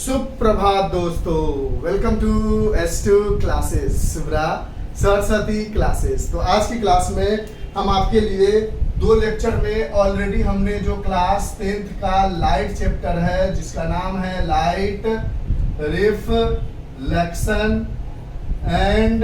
सुप्रभात दोस्तों, welcome to S2 classes, Saraswati classes. तो आज की क्लास में हम आपके लिए दो लेक्चर में ऑलरेडी हमने जो क्लास 10th का लाइट चैप्टर है जिसका नाम है लाइट रिफ्लेक्शन एंड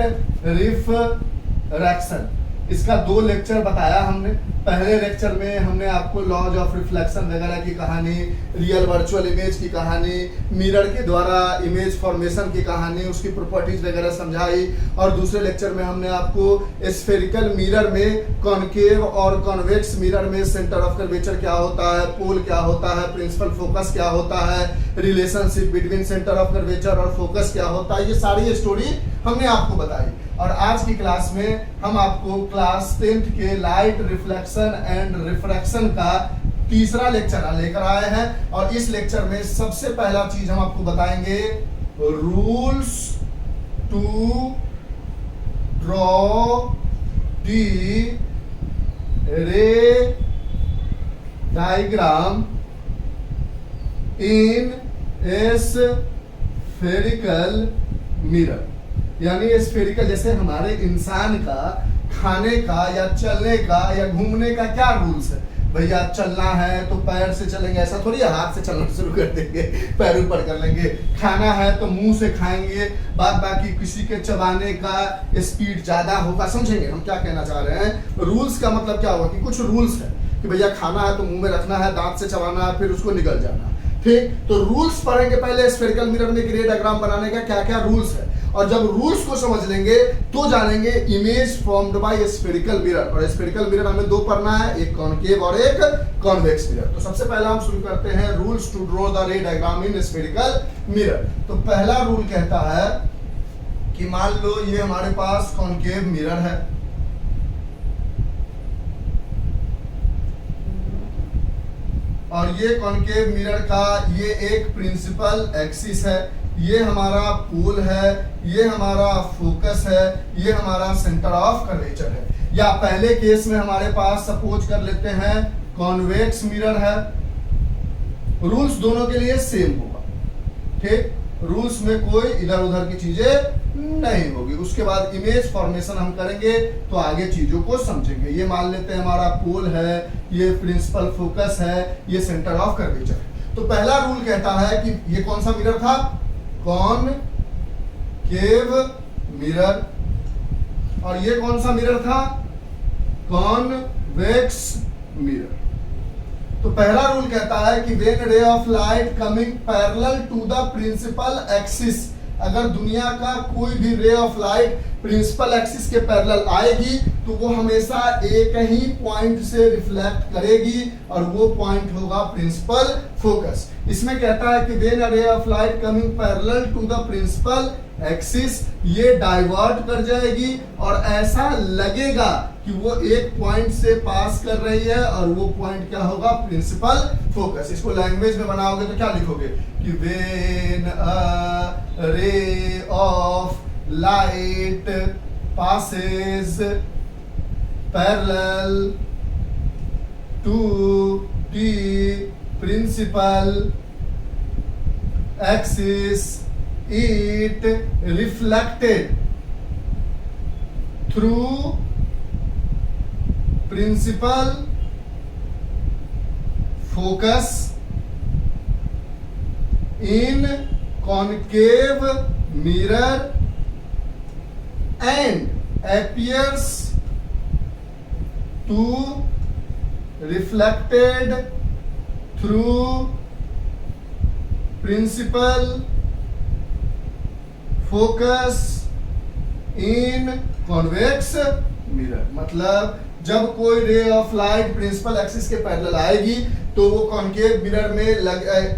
रिफ्रैक्शन, इसका दो लेक्चर बताया हमने। पहले लेक्चर में हमने आपको लॉज ऑफ रिफ्लेक्शन वगैरह की कहानी, रियल वर्चुअल इमेज की कहानी, मिरर के द्वारा इमेज फॉर्मेशन की कहानी, उसकी प्रॉपर्टीज वगैरह समझाई। और दूसरे लेक्चर में हमने आपको स्फेरिकल मिरर में कॉनकेव और कॉन्वेक्स मिरर में सेंटर ऑफ कर्वेचर क्या होता है, पोल क्या होता है, प्रिंसिपल फोकस क्या होता है, relationship between centre of curvature और फोकस क्या होता है, ये सारी स्टोरी हमने आपको बताई। और आज की क्लास में हम आपको क्लास 10th के लाइट रिफ्लेक्शन एंड रिफ्रैक्शन का तीसरा लेक्चर लेकर आए हैं। और इस लेक्चर में सबसे पहला चीज हम आपको बताएंगे rules to draw the ray diagram in spherical mirror. यानी स्फेरिकल, जैसे हमारे इंसान का खाने का या चलने का या घूमने का क्या रूल्स है। भैया चलना है तो पैर से चलेंगे, ऐसा थोड़ी है हाथ से चलना शुरू कर देंगे, पैर ऊपर कर लेंगे। खाना है तो मुंह से खाएंगे, बाद बाकी किसी के चबाने का स्पीड ज्यादा होगा। समझेंगे हम क्या कहना चाह रहे हैं। रूल्स का मतलब क्या होगा कि कुछ रूल्स है कि भैया खाना है तो मुंह में रखना है, दांत से चबाना है, फिर उसको निकल जाना। ठीक, तो रूल्स पढ़ेंगे पहले स्फेरिकल मिरर में रे डायग्राम बनाने का क्या क्या रूल्स है। और जब रूल्स को समझ लेंगे तो जानेंगे image formed bye spherical mirror. और स्फेरिकल मिरर हमें दो पढ़ना है, एक कॉनकेव और एक कॉन्वेक्स मिरर। तो सबसे पहला हम शुरू करते हैं rules to draw the ray diagram in spherical mirror. तो पहला रूल कहता है कि मान लो ये हमारे पास कॉनकेव मिरर है, और ये कॉनकेव मिरर का ये एक प्रिंसिपल एक्सिस है, ये हमारा पोल है, ये हमारा फोकस है, ये हमारा सेंटर ऑफ कर्वेचर है। या पहले केस में हमारे पास सपोज कर लेते हैं कॉन्वेक्स मिरर है। रूल्स दोनों के लिए सेम होगा, ठीक, रूल्स में कोई इधर उधर की चीजें नहीं होगी। उसके बाद इमेज फॉर्मेशन हम करेंगे तो आगे चीजों को समझेंगे। ये मान लेते हैं हमारा पोल है, ये प्रिंसिपल फोकस है, ये सेंटर ऑफ कर्वेचर है। तो पहला रूल कहता है कि ये कौन सा मिरर था, कॉनकेव मिरर, और ये कौन सा मिरर था, कॉन्वेक्स मिरर। तो पहला रूल कहता है कि when ray of light coming parallel to the principal axis, अगर दुनिया का कोई भी ray of light principal axis के पैरेलल आएगी तो वो हमेशा एक ही पॉइंट से रिफ्लेक्ट करेगी और वो पॉइंट होगा प्रिंसिपल फोकस। इसमें कहता है कि when a ray of light coming parallel to the principal axis, ये डाइवर्ट कर जाएगी और ऐसा लगेगा कि वो एक पॉइंट से पास कर रही है और वो पॉइंट क्या होगा, प्रिंसिपल फोकस। इसको लैंग्वेज में बनाओगे तो क्या लिखोगे कि when a ray of light passes parallel to the principal axis, it reflected through principal focus in concave mirror and appears to reflected through principal focus in convex mirror। मतलब जब कोई ray of light principal axis के parallel आएगी तो वो concave mirror में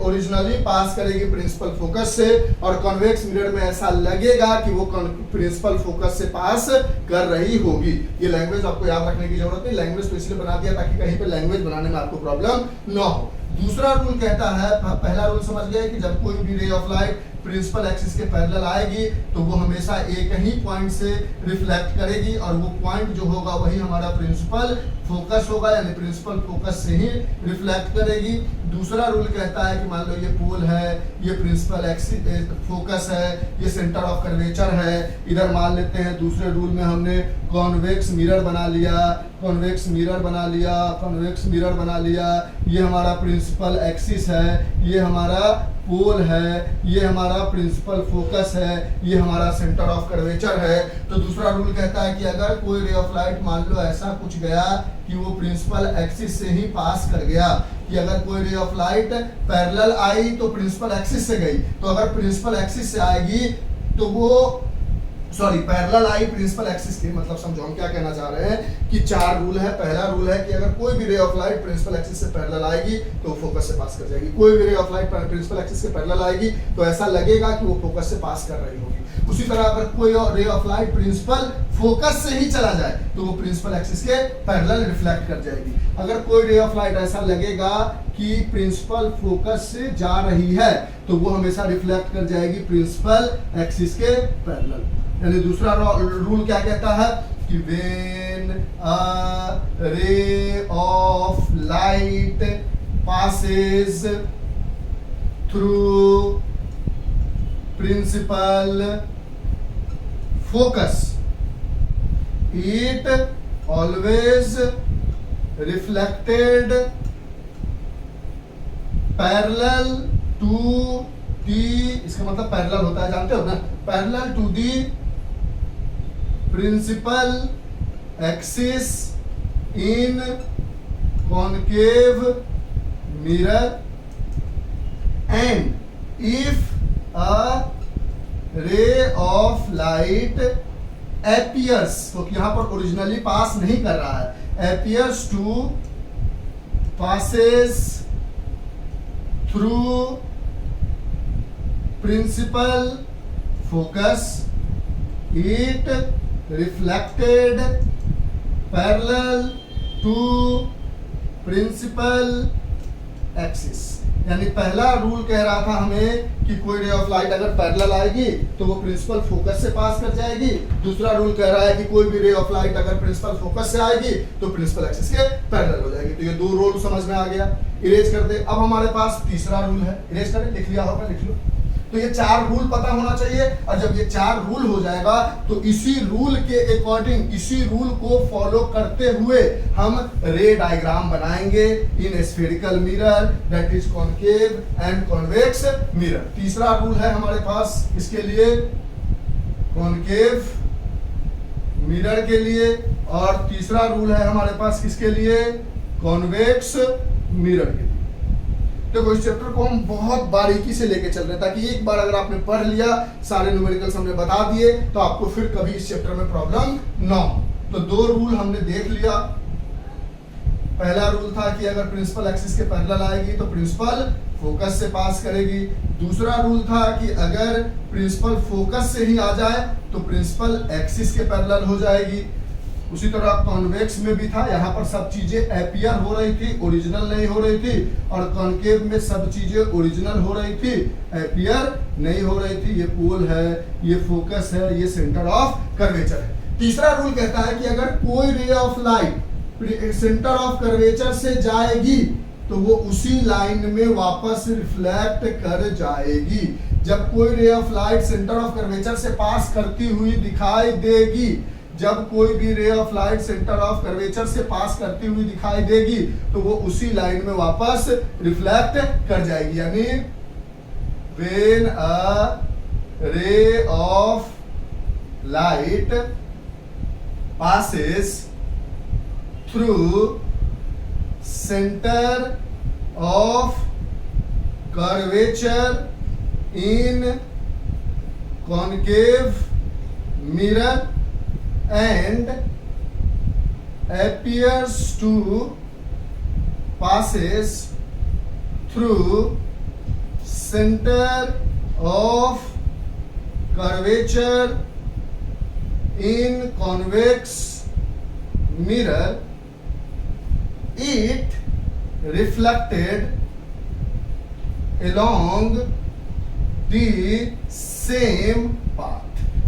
originally pass करेगी principal focus से, और कॉन्वेक्स मिरर में ऐसा लगेगा कि वो प्रिंसिपल फोकस से पास कर रही होगी। ये लैंग्वेज आपको याद रखने की जरूरत नहीं, लैंग्वेज तो इसलिए बना दिया ताकि कहीं पे लैंग्वेज बनाने में आपको प्रॉब्लम ना हो। दूसरा रूल कहता है, पहला रूल समझ गए कि जब कोई भी ray of light principal axis के पैरेलल आएगी तो वो हमेशा एक ही पॉइंट से रिफ्लेक्ट करेगी और वो पॉइंट जो होगा वही हमारा प्रिंसिपल फोकस होगा, यानी प्रिंसिपल फोकस से ही रिफ्लेक्ट करेगी। दूसरा रूल कहता है कि मान लो ये पोल है, ये प्रिंसिपल एक्सिस फोकस है, ये सेंटर ऑफ कर्वेचर है। इधर मान लेते हैं दूसरे रूल में हमने कॉन्वेक्स मिरर बना लिया, कॉन्वेक्स मिरर बना लिया, कॉन्वेक्स मिरर बना लिया। ये हमारा प्रिंसिपल एक्सिस है, ये हमारा पोल है, ये हमारा प्रिंसिपल फोकस है, ये हमारा सेंटर ऑफ कर्वेचर है। तो दूसरा रूल कहता है कि अगर कोई रे ऑफ लाइट मान लो ऐसा कुछ गया कि वो प्रिंसिपल एक्सिस से ही पास कर गया, कि अगर कोई रे ऑफ लाइट पैरेलल आई तो प्रिंसिपल एक्सिस से गई, तो अगर प्रिंसिपल एक्सिस से आएगी तो वो पैरेलल आई प्रिंसिपल एक्सिस के, मतलब समझो हम क्या कहना चाह रहे हैं कि 4 रूल है। पहला रूल है कि अगर कोई भी ray of light principal axis से पैरेलल आएगी तो वो फोकस से पास कर जाएगी। कोई भी ray of light principal axis से पैरेलल आएगी तो ऐसा लगेगा कि वो फोकस से पास कर रही होगी। उसी तरह अगर कोई ray of light principal focus से ही चला जाए तो वो प्रिंसिपल एक्सिस के पैरेलल रिफ्लेक्ट कर जाएगी। अगर कोई रे ऑफ लाइट ऐसा लगेगा कि प्रिंसिपल फोकस से जा रही है तो वो हमेशा रिफ्लेक्ट कर जाएगी प्रिंसिपल एक्सिस के पैरेलल। यानी दूसरा रूल क्या कहता है कि when a ray of light passes through principal focus it always reflected parallel to the, इसका मतलब पैरेलल होता है जानते हो ना, parallel to the principal axis in concave mirror and if a ray of light appears, तो यहां पर ओरिजिनली पास नहीं कर रहा है, appears to passes through principal focus it reflected parallel to principal axis। यानी पहला रूल कह रहा था हमें कि कोई रे ऑफ लाइट अगर पैरेलल आएगी तो वो प्रिंसिपल फोकस से पास कर जाएगी। दूसरा रूल कह रहा है कि कोई भी रे ऑफ लाइट अगर प्रिंसिपल फोकस से आएगी तो प्रिंसिपल एक्सिस के पैरेलल हो जाएगी। तो ये 2 रूल समझ में आ गया, इरेज कर दे। अब हमारे पास तीसरा रूल है, इरेज करें, लिख लिया होगा, लिख लो। तो ये 4 रूल पता होना चाहिए और जब ये 4 रूल हो जाएगा तो इसी रूल के अकॉर्डिंग, इसी रूल को फॉलो करते हुए हम रे डायग्राम बनाएंगे इन spherical mirror that is concave and convex mirror. तीसरा रूल है हमारे पास इसके लिए, कॉनकेव मिरर के लिए, और तीसरा रूल है हमारे पास किसके लिए, कॉन्वेक्स मिरर के लिए। देखो इस चैप्टर को हम बहुत बारीकी से लेके चल रहे हैं ताकि एक बार अगर आपने पढ़ लिया, सारे न्यूमेरिकल्स हमने बता दिए तो आपको फिर कभी इस चैप्टर में प्रॉब्लम ना हो। तो 2 रूल हमने देख लिया। पहला रूल था कि अगर प्रिंसिपल एक्सिस के पैरेलल आएगी तो प्रिंसिपल फोकस से पास करेगी। दूसरा रूल था कि अगर प्रिंसिपल फोकस से ही आ जाए तो प्रिंसिपल एक्सिस के पैरेलल हो जाएगी। उसी तरह कॉन्वेक्स में भी था, यहाँ पर सब चीजें एपियर हो रही थी, ओरिजिनल नहीं हो रही थी, और कॉनकेव में सब चीजें ओरिजिनल हो रही थी, एपियर नहीं हो रही थी। ये पोल है, ये फोकस है, ये सेंटर ऑफ कर्वेचर है। तीसरा रूल कहता है कि अगर कोई ray of light centre of curvature से जाएगी तो वो उसी लाइन में वापस रिफ्लेक्ट कर जाएगी। जब कोई ray of light centre of curvature से पास करती हुई दिखाई देगी, जब कोई भी ray of light centre of curvature से पास करती हुई दिखाई देगी तो वो उसी लाइन में वापस रिफ्लेक्ट कर जाएगी। यानी when a ray of light passes through centre of curvature in concave mirror and appears to passes through center of curvature in convex mirror, it reflected along the same path.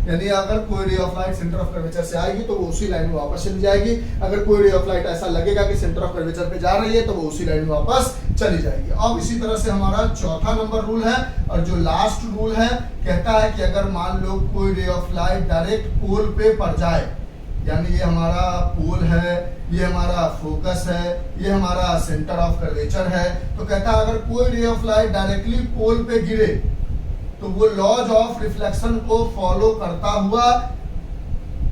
यानी अगर कोई ray of light centre of curvature से आएगी तो वो उसी line में वापस चली जाएगी, अगर कोई रे ऑफ लाइट ऐसा लगेगा कि सेंटर ऑफ कर्वेचर पे जा रही है तो वो उसी लाइन में वापस चली जाएगी। अब इसी तरह से हमारा चौथा नंबर रूल है और जो लास्ट रूल है कहता है कि अगर मान लो कोई रे ऑफ लाइट डायरेक्ट पोल पे पड़ जाए, यानी ये हमारा पोल है, ये हमारा फोकस है, ये हमारा सेंटर ऑफ कर्वेचर है, तो कहता है अगर कोई रे ऑफ लाइट डायरेक्टली पोल पे गिरे तो वो लॉज ऑफ रिफ्लेक्शन को फॉलो करता हुआ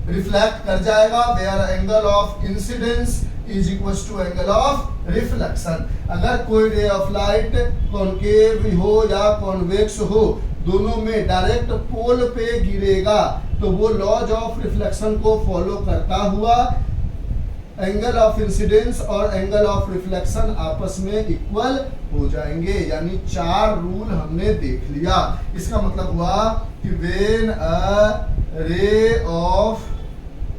रिफ्लेक्ट कर जाएगा, where angle of incidence is equal to angle of reflection. अगर कोई रे ऑफ लाइट कॉनकेव हो या कॉन्वेक्स हो, दोनों में डायरेक्ट पोल पे गिरेगा तो वो लॉज ऑफ रिफ्लेक्शन को फॉलो करता हुआ एंगल ऑफ इंसिडेंस और एंगल ऑफ रिफ्लेक्शन आपस में इक्वल हो जाएंगे। यानी 4 रूल हमने देख लिया। इसका मतलब हुआ कि when a ray of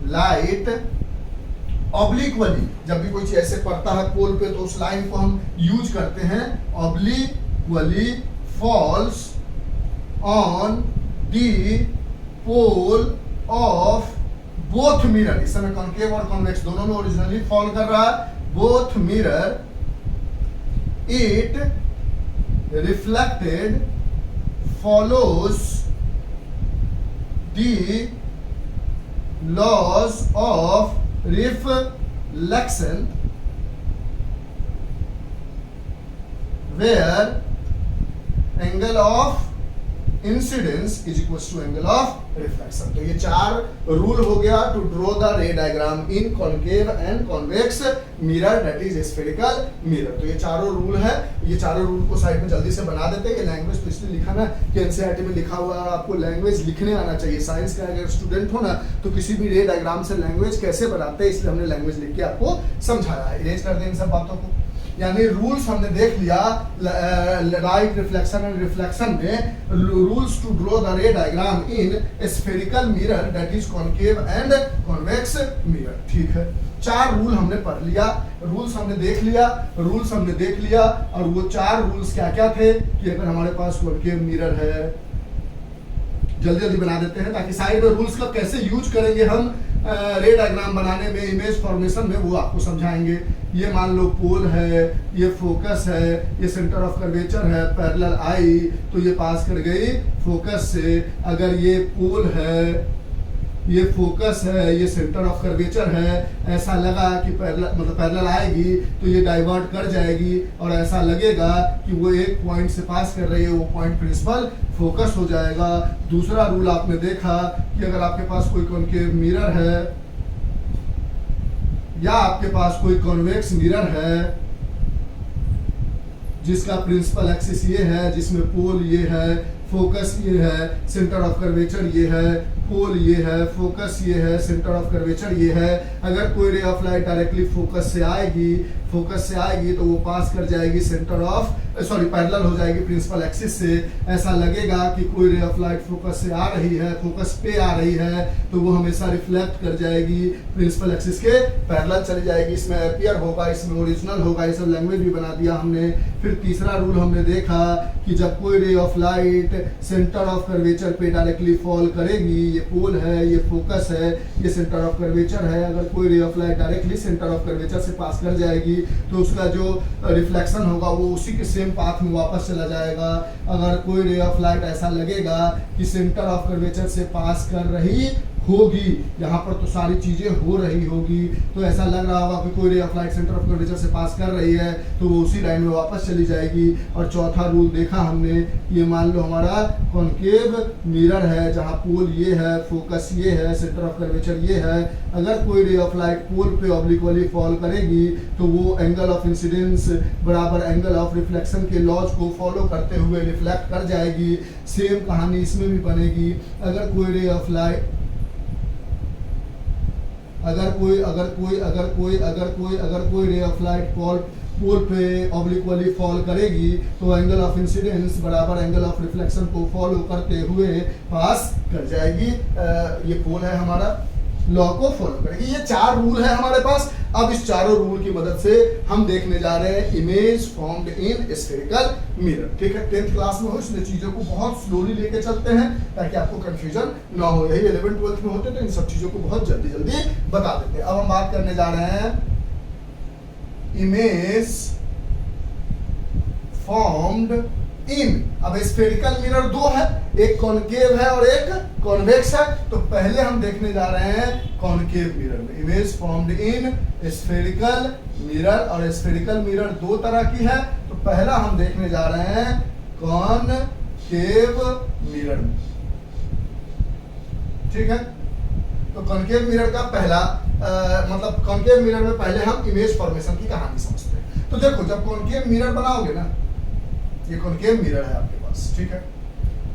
light ऑब्लिक्वली, जब भी कोई चीज ऐसे पड़ता है पोल पे तो उस लाइन को हम यूज करते हैं, obliquely falls on the pole of both mirror, इस समय कॉनकेव और कॉन्वेक्स दोनों में ओरिजिनली फॉल कर रहा है, both mirror it reflected follows the laws of reflection where angle of incidence is equal to angle of reflection. तो ये 4 रूल हो गया to draw the ray diagram in concave and convex mirror, that is spherical mirror. तो ये चारों rule है, ये चारों रूल को साइड में जल्दी से बना देते हैं। ये लैंग्वेज तो इसलिए लिखा ना कि एनसीईआरटी में लिखा हुआ है, आपको लैंग्वेज लिखने आना चाहिए। साइंस का अगर स्टूडेंट हो ना तो किसी भी रे डायग्राम से लैंग्वेज कैसे बनाते हैं, इसलिए हमने लैंग्वेज लिख के आपको समझाया है। इरेज कर दें इन सब बातों को। यानी रूल्स हमने देख लिया लाइट रिफ्लेक्शन एंड रिफ्लेक्शन में, rules to draw the ray diagram in spherical mirror that is concave and convex mirror. ठीक है, 4 रूल हमने पढ़ लिया, रूल्स हमने देख लिया, रूल्स हमने देख लिया। और वो 4 रूल्स क्या क्या थे कि अगर हमारे पास कॉनकेव मिरर है, जल्दी जल्दी बना देते हैं ताकि साइड में रूल्स का कैसे यूज करेंगे हम रे डायग्राम बनाने में, इमेज फॉर्मेशन में, वो आपको समझाएंगे। ये मान लो पोल है, ये फोकस है, ये सेंटर ऑफ कर्वेचर है, पैरेलल आई तो ये पास कर गई फोकस से। अगर ये पोल है, ये फोकस है, ये सेंटर ऑफ कर्वेचर है, ऐसा लगा कि पैरेलल आएगी तो ये डाइवर्ट कर जाएगी और ऐसा लगेगा कि वो एक पॉइंट से पास कर रही है, वो पॉइंट प्रिंसिपल फोकस हो जाएगा। दूसरा रूल आपने देखा कि अगर आपके पास कोई कॉनकेव मिरर है या आपके पास कोई कॉन्वेक्स मिरर है जिसका प्रिंसिपल एक्सिस ये है, जिसमें पोल ये है, फोकस ये है, सेंटर ऑफ कर्वेचर ये है, पोल ये है, फोकस ये है, सेंटर ऑफ कर्वेचर ये है। अगर कोई ray of light directly focus से आएगी तो वो पास कर जाएगी सेंटर ऑफ पैरेलल हो जाएगी प्रिंसिपल एक्सिस से। ऐसा लगेगा कि कोई रे ऑफ लाइट फोकस से आ रही है, फोकस पे आ रही है, तो वो हमेशा रिफ्लेक्ट कर जाएगी प्रिंसिपल एक्सिस के पैरेलल चली जाएगी। इसमें एपियर होगा, इसमें ओरिजिनल होगा, ये सब लैंग्वेज भी बना दिया हमने। फिर तीसरा रूल हमने देखा कि जब कोई ray of light centre of curvature पे डायरेक्टली फॉल करेगी, ये पोल है, ये फोकस है, ये सेंटर ऑफ कर्वेचर है, अगर कोई ray of light directly centre of curvature से पास कर जाएगी तो उसका जो रिफ्लेक्शन होगा वो उसी के सेम पाथ में वापस चला जाएगा। अगर कोई रे ऑफ लाइट ऐसा लगेगा कि सेंटर ऑफ कर्वेचर से पास कर रही होगी, यहाँ पर तो सारी चीजें हो रही होगी, तो ऐसा लग रहा होगा कि कोई ray of light centre of curvature से पास कर रही है तो वो उसी लाइन में वापस चली जाएगी। और चौथा रूल देखा हमने, ये मान लो हमारा कॉनकेव मिरर है जहाँ पोल ये है, फोकस ये है, सेंटर ऑफ कर्वेचर ये है। अगर कोई रे ऑफ लाइट पोल पे ऑब्लिकली फॉल करेगी तो वो एंगल ऑफ इंसिडेंस बराबर एंगल ऑफ रिफ्लेक्शन के लॉज को फॉलो करते हुए रिफ्लेक्ट कर जाएगी। सेम कहानी इसमें भी बनेगी। अगर कोई रे ऑफ लाइट अगर कोई रे ऑफ लाइट पोल पे ऑब्लिकली फॉल करेगी तो एंगल ऑफ इंसिडेंस बराबर एंगल ऑफ रिफ्लेक्शन को फॉलो करते हुए पास कर जाएगी। ये पोल है हमारा, लॉ को फॉलो करेगी। ये 4 रूल है हमारे पास। अब इस चारों रूल की मदद से हम देखने जा रहे हैं image formed in spherical mirror. ठीक है, 10th क्लास में हो इसलिए चीजों को बहुत स्लोली लेके चलते हैं ताकि आपको कंफ्यूजन ना हो। यही 11th 12th में होते तो इन सब चीजों को बहुत जल्दी जल्दी बता देते हैं। अब हम बात करने जा रहे हैं इमेज फॉर्म्ड इन। अब स्फेरिकल मिरर दो है, एक कॉनकेव है और एक कॉन्वेक्स है। तो पहले हम देखने जा रहे हैं कॉनकेव मिरर में। Image formed in spherical mirror, और स्फेरिकल मिरर दो तरह की है। तो पहला हम देखने जा रहे हैं कॉनकेव मिरर में। ठीक है, तो कॉनकेव मिरर का पहला मतलब कॉनकेव मिरर में पहले हम इमेज फॉर्मेशन की कहानी समझते हैं। तो देखो, जब कॉनकेव मिरर बनाओगे ना, ये कॉनकेव मिरर है आपके पास, ठीक है,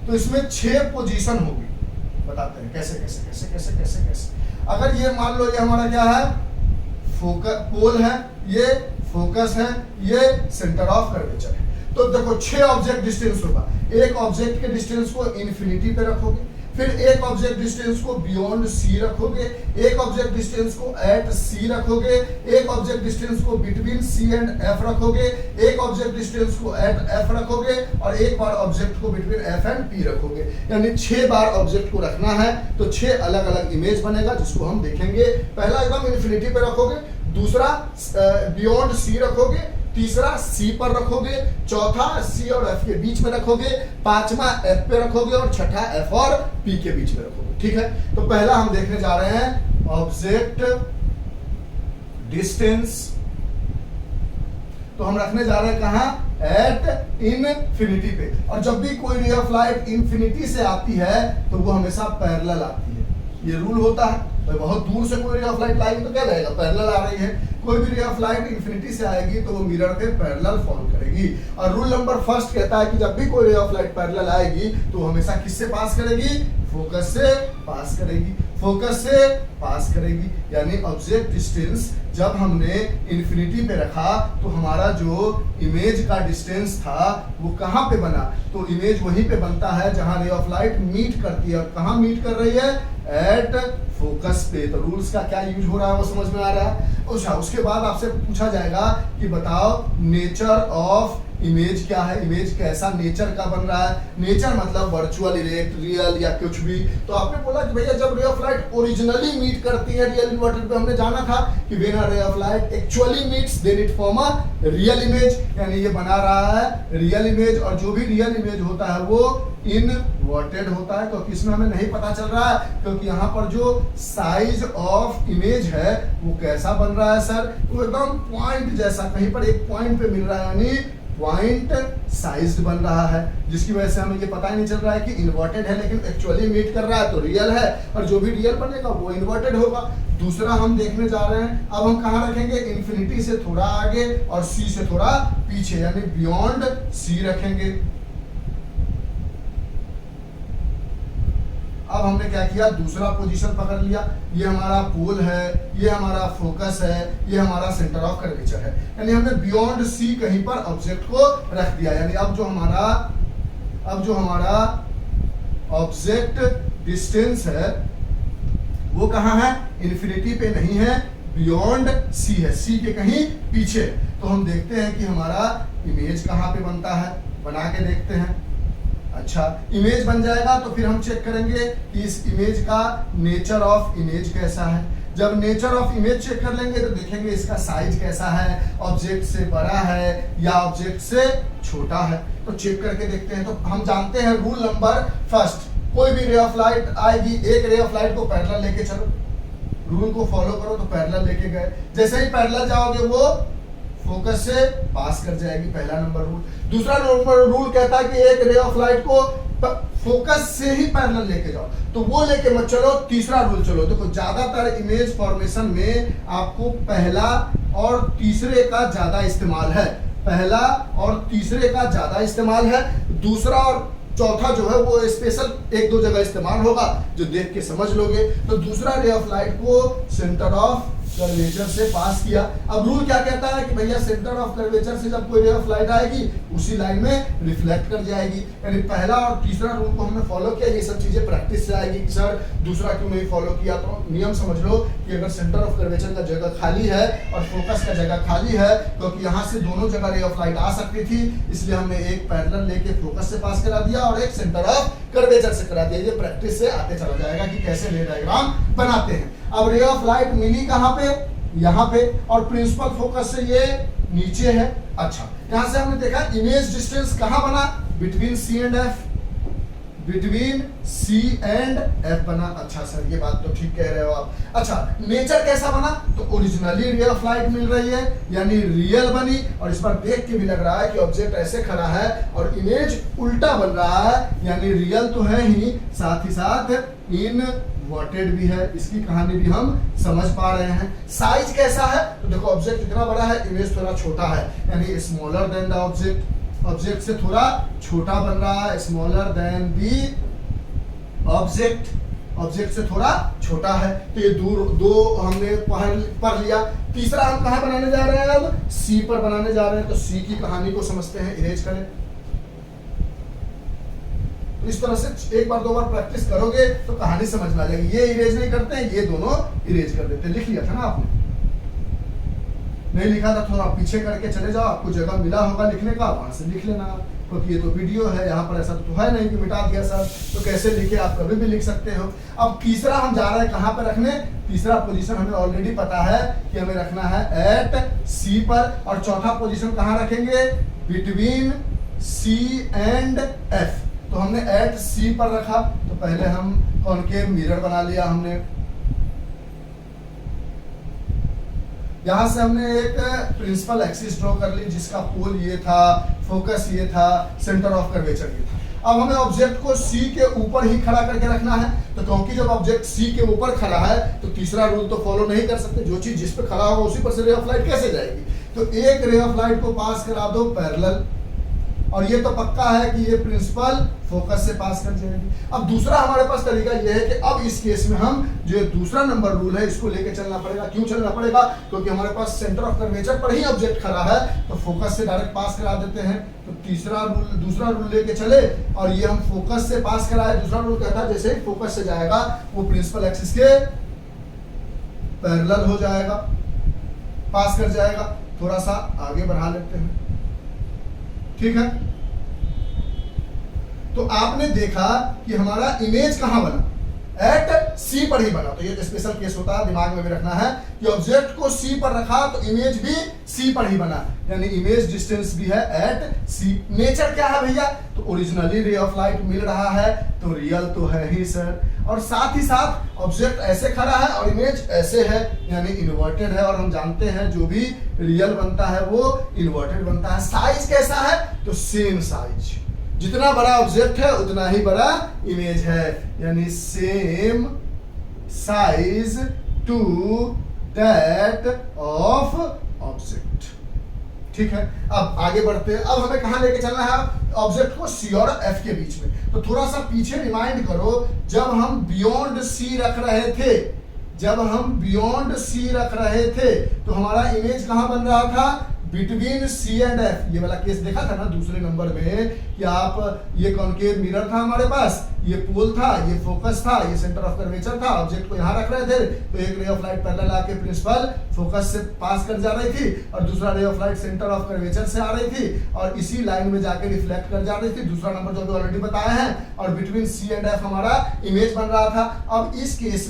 तो इसमें 6 पोजीशन होगी। बताते हैं कैसे कैसे कैसे कैसे कैसे कैसे। अगर ये मान लो ये हमारा क्या है, फोकस पोल है, ये फोकस है, ये सेंटर ऑफ कर्वेचर है। तो देखो 6 ऑब्जेक्ट डिस्टेंस होगा। एक ऑब्जेक्ट के डिस्टेंस को इन्फिनिटी पे रखोगे, फिर एक ऑब्जेक्ट डिस्टेंस को बियॉन्ड सी रखोगे, एक ऑब्जेक्ट डिस्टेंस को एट सी रखोगे, एक ऑब्जेक्ट डिस्टेंस को बिटवीन सी एंड एफ रखोगे, एक ऑब्जेक्ट डिस्टेंस को एट एफ रखोगे, और एक बार ऑब्जेक्ट को बिटवीन एफ एंड पी रखोगे। यानी 6 बार ऑब्जेक्ट को रखना है। तो 6 अलग अलग इमेज बनेगा जिसको हम देखेंगे। पहला एकदम इन्फिनिटी पे रखोगे, दूसरा बियॉन्ड सी रखोगे, तीसरा सी पर रखोगे, चौथा सी और एफ के बीच में रखोगे, पांचवा एफ पे रखोगे, और छठा एफ और पी के बीच में रखोगे। ठीक है, तो पहला हम देखने जा रहे हैं ऑब्जेक्ट डिस्टेंस। तो हम रखने जा रहे हैं कहां, एट इनफिनिटी पे। और जब भी कोई रे ऑफ लाइट इनफिनिटी से आती है तो वो हमेशा पैरेलल आती है। ये रूल होता है। तो बहुत दूर से कोई रे ऑफ लाइट आएगी तो क्या रहेगा, पैरेलल आ रही है। कोई भी रे ऑफ लाइट इन्फिनिटी से आएगी तो वो मिरर पे पैरेलल फॉल करेगी। और रूल नंबर फर्स्ट कहता है कि जब भी कोई रे ऑफ लाइट पैरेलल आएगी तो हमेशा किससे पास करेगी, फोकस से पास करेगी, फोकस से पास करेगी। यानी ऑब्जेक्ट डिस्टेंस जब हमने इन्फिनिटी पे रखा तो हमारा जो इमेज का डिस्टेंस था वो कहाँ पे बना, तो इमेज वहीं पे बनता है जहां रे ऑफ लाइट मीट करती है। और कहाँ मीट कर रही है, एट फोकस पे। तो रूल्स का क्या यूज हो रहा है वो समझ में आ रहा है। अच्छा, उसके बाद आपसे पूछा जाएगा कि बताओ नेचर ऑफ इमेज क्या है, इमेज कैसा नेचर का बन रहा है। नेचर मतलब वर्चुअल, इरेक्ट, रियल या कुछ भी। तो आपने बोला कि भैया जब रे ऑफ लाइट ओरिजिनली मीट करती है रियल इन्वर्टेड पे, हमने जाना था कि when a ray of light actually meets then it form a real image. यानी ये बना रहा है रियल इमेज, और जो भी रियल इमेज होता है वो इनवर्टेड होता है। क्योंकि इसमें हमें नहीं पता चल रहा है, क्योंकि यहाँ पर जो साइज ऑफ इमेज है वो कैसा बन रहा है सर, वो एकदम पॉइंट जैसा, कहीं पर एक पॉइंट पे मिल रहा है, यानी पॉइंट साइज्ड बन रहा है, जिसकी वजह से हमें ये पता ही नहीं चल रहा है कि इन्वर्टेड है, लेकिन एक्चुअली मीट कर रहा है तो रियल है। और जो भी रियल बनेगा वो इन्वर्टेड होगा। दूसरा हम देखने जा रहे हैं, अब हम कहाँ रखेंगे, इन्फिनिटी से थोड़ा आगे और सी से थोड़ा पीछे, यानी बियॉन्ड सी रखेंगे। अब हमने क्या किया, दूसरा पोजीशन पकड़ लिया। ये हमारा पोल है, ये हमारा फोकस है, ये हमारा सेंटर ऑफ कर्वेचर है। यानी हमने बियॉन्ड सी कहीं पर ऑब्जेक्ट को रख दिया। यानी अब जो हमारा ऑब्जेक्ट डिस्टेंस है वो कहाँ है, इन्फिनिटी पे नहीं है, बियॉन्ड सी है, सी के कहीं पीछे। तो हम देखते हैं कि हमारा इमेज कहाँ पे बनता है, बना के देखते हैं। अच्छा, इमेज बन जाएगा तो फिर हम चेक करेंगे कि इस इमेज का नेचर ऑफ इमेज कैसा है। जब नेचर ऑफ इमेज चेक कर लेंगे तो देखेंगे इसका साइज कैसा है, ऑब्जेक्ट से बड़ा है या ऑब्जेक्ट से छोटा है। तो चेक करके देखते हैं। तो हम जानते हैं रूल नंबर फर्स्ट, कोई भी रे ऑफ लाइट आएगी, एक रे ऑफ लाइट को पैरेलल लेके चलो, रूल को फॉलो करो। तो पैरेलल लेके गए, जैसे ही पैरेलल जाओगे वो फोकस से पास कर जाएगी, पहला नंबर रूल। दूसरा नंबर रूल कहता है कि एक रे ऑफ लाइट को फोकस से ही पैरेलल लेके जाओ, तो वो लेके मत चलो। तीसरा रूल चलो, देखो ज्यादातर इमेज फॉर्मेशन में आपको पहला और तीसरे का ज्यादा इस्तेमाल है, पहला और तीसरे का ज्यादा इस्तेमाल है। दूसरा और चौथा जो है वो स्पेशल 1-2 जगह इस्तेमाल होगा जो देख के समझ लोगे। तो दूसरा रे ऑफ लाइट को सेंटर ऑफ कर्वेचर से पास किया। अब रूल क्या कहता है कि भैया सेंटर ऑफ कर्वेचर से जब कोई रे ऑफ लाइट आएगी उसी लाइन में रिफ्लेक्ट कर जाएगी। यानी पहला और तीसरा रूल को हमने फॉलो किया। ये सब चीजें प्रैक्टिस से आएगी कि सर दूसरा क्यों नहीं फॉलो किया। तो नियम समझ लो कि अगर सेंटर ऑफ कर्वेचर का जगह खाली है और फोकस का जगह खाली है, क्योंकि यहाँ से दोनों जगह रे ऑफ लाइट आ सकती थी, इसलिए हमने एक पैरेलल लेके फोकस से पास करा दिया और एक सेंटर ऑफ कर्वेचर से करा दिया। ये प्रैक्टिस से आते चला जाएगा कि कैसे रे डायग्राम बनाते हैं। अब रे ऑफ लाइट मिली कहाँ पे, यहाँ पे, और प्रिंसिपल फोकस से ये नीचे है। अच्छा, यहां से हमने देखा इमेज डिस्टेंस कहां बना, between C and F, between C and F बना। अच्छा सर ये बात तो ठीक कह रहे हो आप। अच्छा, नेचर कैसा बना, तो ओरिजिनली रे ऑफ लाइट मिल रही है यानी रियल बनी, और इस पर देख के भी लग रहा है कि ऑब्जेक्ट ऐसे खड़ा है और इमेज उल्टा बन रहा है यानी रियल तो है ही, साथ ही साथ इनवर्टेड भी है। इसकी कहानी भी हम समझ पा रहे हैं। साइज कैसा है, तो देखो ऑब्जेक्ट इतना बड़ा है, इमेज थोड़ा छोटा है यानी smaller than the object, object से थोड़ा छोटा बन रहा है, smaller than the object, object से थोड़ा छोटा है। तो ये दो हमने पढ़ लिया। तीसरा हम कहां बनाने जा रहे हैं, अब सी पर बनाने जा रहे हैं। तो सी की कहानी को समझते हैं, इरेज करें। तो इस तरह से एक बार दो बार प्रैक्टिस करोगे तो कहानी समझ में आ जाएगी। ये इरेज नहीं करते हैं, ये दोनों इरेज कर देते हैं। लिख लिया था ना आपने, नहीं लिखा था थोड़ा पीछे करके चले जाओ, आपको जगह मिला होगा लिखने का, वहां से लिख लेना, क्योंकि ये तो वीडियो है, यहाँ पर ऐसा तो है नहीं कि मिटा दिया सर, तो कैसे लिखे, आप कभी भी लिख सकते हो। अब तीसरा हम जा रहे हैं कहाँ पर रखने, तीसरा पोजीशन हमें ऑलरेडी पता है कि हमें रखना है एट सी पर, और चौथा पोजीशन कहाँ रखेंगे, बिटवीन सी एंड एफ। तो हमने एट सी पर रखा, तो पहले हम कॉनकेव मिरर बना लिया हमने। यहां से हमने एक प्रिंसिपल एक्सिस ड्रॉ कर ली जिसका पोल ये था, फोकस ये था, सेंटर ऑफ कर्वेचर ये था। अब हमें ऑब्जेक्ट को सी के ऊपर ही खड़ा करके रखना है। तो क्योंकि जब ऑब्जेक्ट सी के ऊपर खड़ा है तो तीसरा रूल तो फॉलो नहीं कर सकते, जो चीज जिस पे खड़ा होगा उसी पर से रे ऑफ लाइट कैसे जाएगी। तो एक रे ऑफ लाइट को पास करा दो पैरेलल, और ये तो पक्का है कि ये प्रिंसिपल फोकस से पास कर जाएगी। अब दूसरा हमारे पास तरीका यह है कि अब इस केस में हम जो दूसरा नंबर रूल है इसको लेके चलना पड़ेगा। क्यों चलना पड़ेगा, क्योंकि हमारे पास सेंटर ऑफ कर्वेचर पर ही ऑब्जेक्ट खड़ा है, तो फोकस से डायरेक्ट पास करा देते हैं। तो दूसरा रूल लेके चले और ये हम फोकस से पास कराए। दूसरा रूल कहता है जैसे ही फोकस से जाएगा वो प्रिंसिपल एक्सिस के पैरेलल हो जाएगा, पास कर जाएगा। थोड़ा सा आगे बढ़ा लेते हैं, ठीक है। तो आपने देखा कि हमारा इमेज कहां बना, एट सी पर ही बना। तो ये स्पेशल केस होता है, दिमाग में भी रखना है कि ऑब्जेक्ट को सी पर रखा तो इमेज भी सी पर ही बना, यानी इमेज डिस्टेंस भी है एट सी। नेचर क्या है भैया, तो ओरिजिनली रे ऑफ लाइट मिल रहा है तो रियल तो है ही सर, और साथ ही साथ ऑब्जेक्ट ऐसे खड़ा है और इमेज ऐसे है यानी इन्वर्टेड है। और हम जानते हैं जो भी रियल बनता है वो इन्वर्टेड बनता है। साइज कैसा है, तो सेम साइज, जितना बड़ा ऑब्जेक्ट है उतना ही बड़ा इमेज है, यानी same size to that of object, ठीक है। अब आगे बढ़ते हैं। अब हमें कहां लेके चलना है, ऑब्जेक्ट को सी और एफ के बीच में। तो थोड़ा सा पीछे रिमाइंड करो, जब हम बियॉन्ड सी रख रहे थे, जब हम बियॉन्ड सी रख रहे थे तो हमारा इमेज कहां बन रहा था, बिटवीन सी एंड एफ। ये वाला केस देखा था ना दूसरे नंबर में कि आप, ये कॉनकेव मिरर था हमारे पास, ये पोल था, ये फोकस था, ये सेंटर ऑफ कर्वेचर था, ऑब्जेक्ट को यहाँ रख रहे थे। तो एक रे ऑफ लाइट पैरेलल आके प्रिंसिपल फोकस से पास कर जा रही थी और दूसरा रे of light centre of curvature से आ रही थी और इसी लाइन में जाके रिफ्लेक्ट कर जा रही थी। दूसरा नंबर जो भी ऑलरेडी बताया है, और बिटवीन सी एंड एफ हमारा इमेज बन रहा था। अब इस केस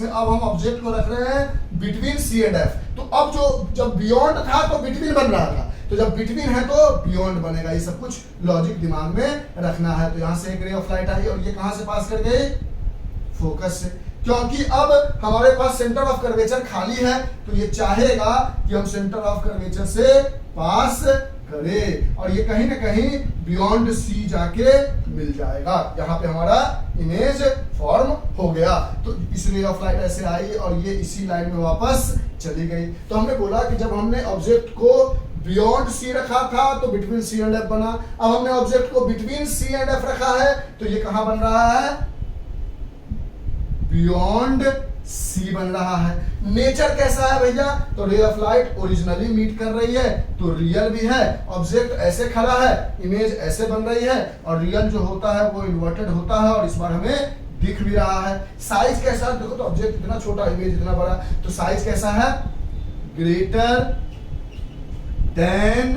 में अब हम ऑब्जेक्ट को रख रहे हैं बिटवीन सी एंड एफ। तो अब जब बियॉन्ड था तो बिटवीन बन रहा था, तो जब बिटवीन है तो बियॉन्ड बनेगा। ये सब कुछ लॉजिक दिमाग में रखना है। तो यहां से एक रे ऑफ लाइट आई और ये कहां से पास कर गई, फोकस से। क्योंकि अब हमारे पास सेंटर ऑफ कर्वेचर खाली है तो ये चाहेगा कि हम सेंटर ऑफ कर्वेचर से पास करें, और ये कहीं ना कहीं बियॉन्ड सी जाके मिल जाएगा। यहाँ पे हमारा इमेज फॉर्म हो गया। तो इस रे ऑफ लाइट ऐसे आई और ये इसी लाइन में वापस चली गई। तो हमने बोला कि जब हमने ऑब्जेक्ट को बियॉन्ड सी रखा था तो बिटवीन सी एंड एफ बना। अब हमने ऑब्जेक्ट को बिटवीन सी एंड एफ रखा है तो ये कहां बन रहा है, बियॉन्ड सी बन रहा है। नेचर कैसा है भैया, तो रे ऑफ लाइट ओरिजिनली मीट कर रही है तो रियल भी है, ऑब्जेक्ट ऐसे खड़ा है, इमेज ऐसे बन रही है, और रियल जो होता है वो इन्वर्टेड होता है और इस बार हमें दिख भी रहा है। साइज कैसा है, देखो तो ऑब्जेक्ट इतना छोटा, इमेज इतना बड़ा, तो साइज कैसा है, ग्रेटर देन